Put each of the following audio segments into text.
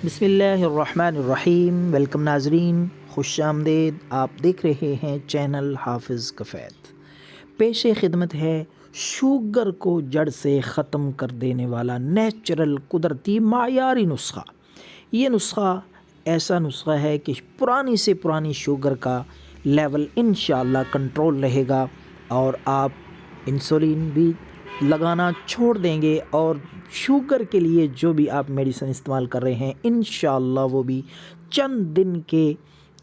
بسم اللہ الرحمن الرحیم۔ ویلکم ناظرین، خوش آمدید۔ آپ دیکھ رہے ہیں چینل حافظ کفیت۔ پیش خدمت ہے شوگر کو جڑ سے ختم کر دینے والا نیچرل قدرتی معیاری نسخہ۔ یہ نسخہ ایسا نسخہ ہے کہ پرانی سے پرانی شوگر کا لیول انشاءاللہ کنٹرول رہے گا اور آپ انسولین بھی لگانا چھوڑ دیں گے، اور شوگر کے لیے جو بھی آپ میڈیسن استعمال کر رہے ہیں انشاءاللہ وہ بھی چند دن کے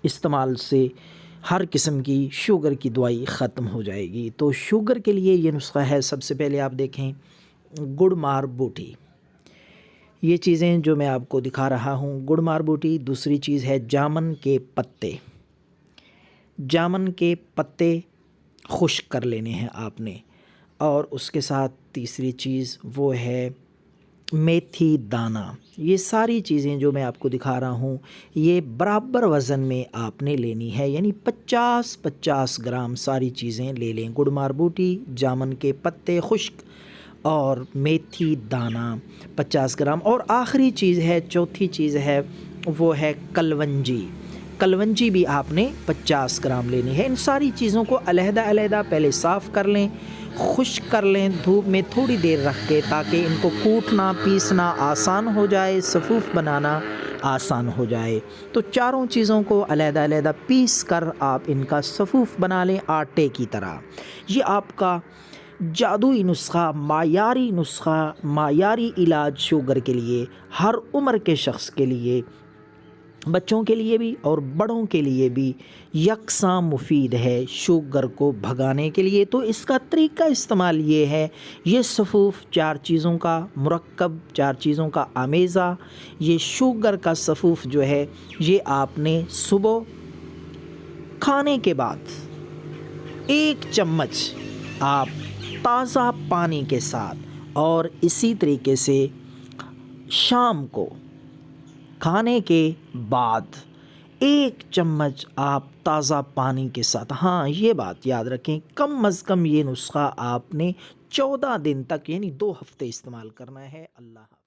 استعمال سے ہر قسم کی شوگر کی دوائی ختم ہو جائے گی۔ تو شوگر کے لیے یہ نسخہ ہے، سب سے پہلے آپ دیکھیں گڑ مار بوٹی، یہ چیزیں جو میں آپ کو دکھا رہا ہوں، گڑ مار بوٹی۔ دوسری چیز ہے جامن کے پتے، جامن کے پتے خشک کر لینے ہیں آپ نے، اور اس کے ساتھ تیسری چیز وہ ہے میتھی دانہ۔ یہ ساری چیزیں جو میں آپ کو دکھا رہا ہوں یہ برابر وزن میں آپ نے لینی ہے، یعنی 50 گرام ساری چیزیں لے لیں۔ گڑ مار بوٹی، جامن کے پتے خشک اور میتھی دانہ 50 گرام، اور آخری چیز ہے، چوتھی چیز ہے، وہ ہے کلونجی۔ کلونجی بھی آپ نے 50 گرام لینی ہے۔ ان ساری چیزوں کو علیحدہ علیحدہ پہلے صاف کر لیں، خشک کر لیں دھوپ میں تھوڑی دیر رکھ کے، تاکہ ان کو کوٹنا پیسنا آسان ہو جائے، صفوف بنانا آسان ہو جائے۔ تو چاروں چیزوں کو علیحدہ علیحدہ پیس کر آپ ان کا صفوف بنا لیں آٹے کی طرح۔ یہ آپ کا جادوئی نسخہ، معیاری نسخہ، معیاری علاج شوگر کے لیے، ہر عمر کے شخص کے لیے، بچوں کے لیے بھی اور بڑوں کے لیے بھی یکساں مفید ہے شوگر کو بھگانے کے لیے۔ تو اس کا طریقہ استعمال یہ ہے، یہ صفوف 4 چیزوں کا مرکب، 4 چیزوں کا آمیزہ، یہ شوگر کا صفوف جو ہے یہ آپ نے صبح کھانے کے بعد 1 چمچ آپ تازہ پانی کے ساتھ، اور اسی طریقے سے شام کو کھانے کے بعد 1 چمچ آپ تازہ پانی کے ساتھ۔ ہاں، یہ بات یاد رکھیں، کم از کم یہ نسخہ آپ نے 14 دن تک، یعنی 2 ہفتے استعمال کرنا ہے۔ اللہ حافظ۔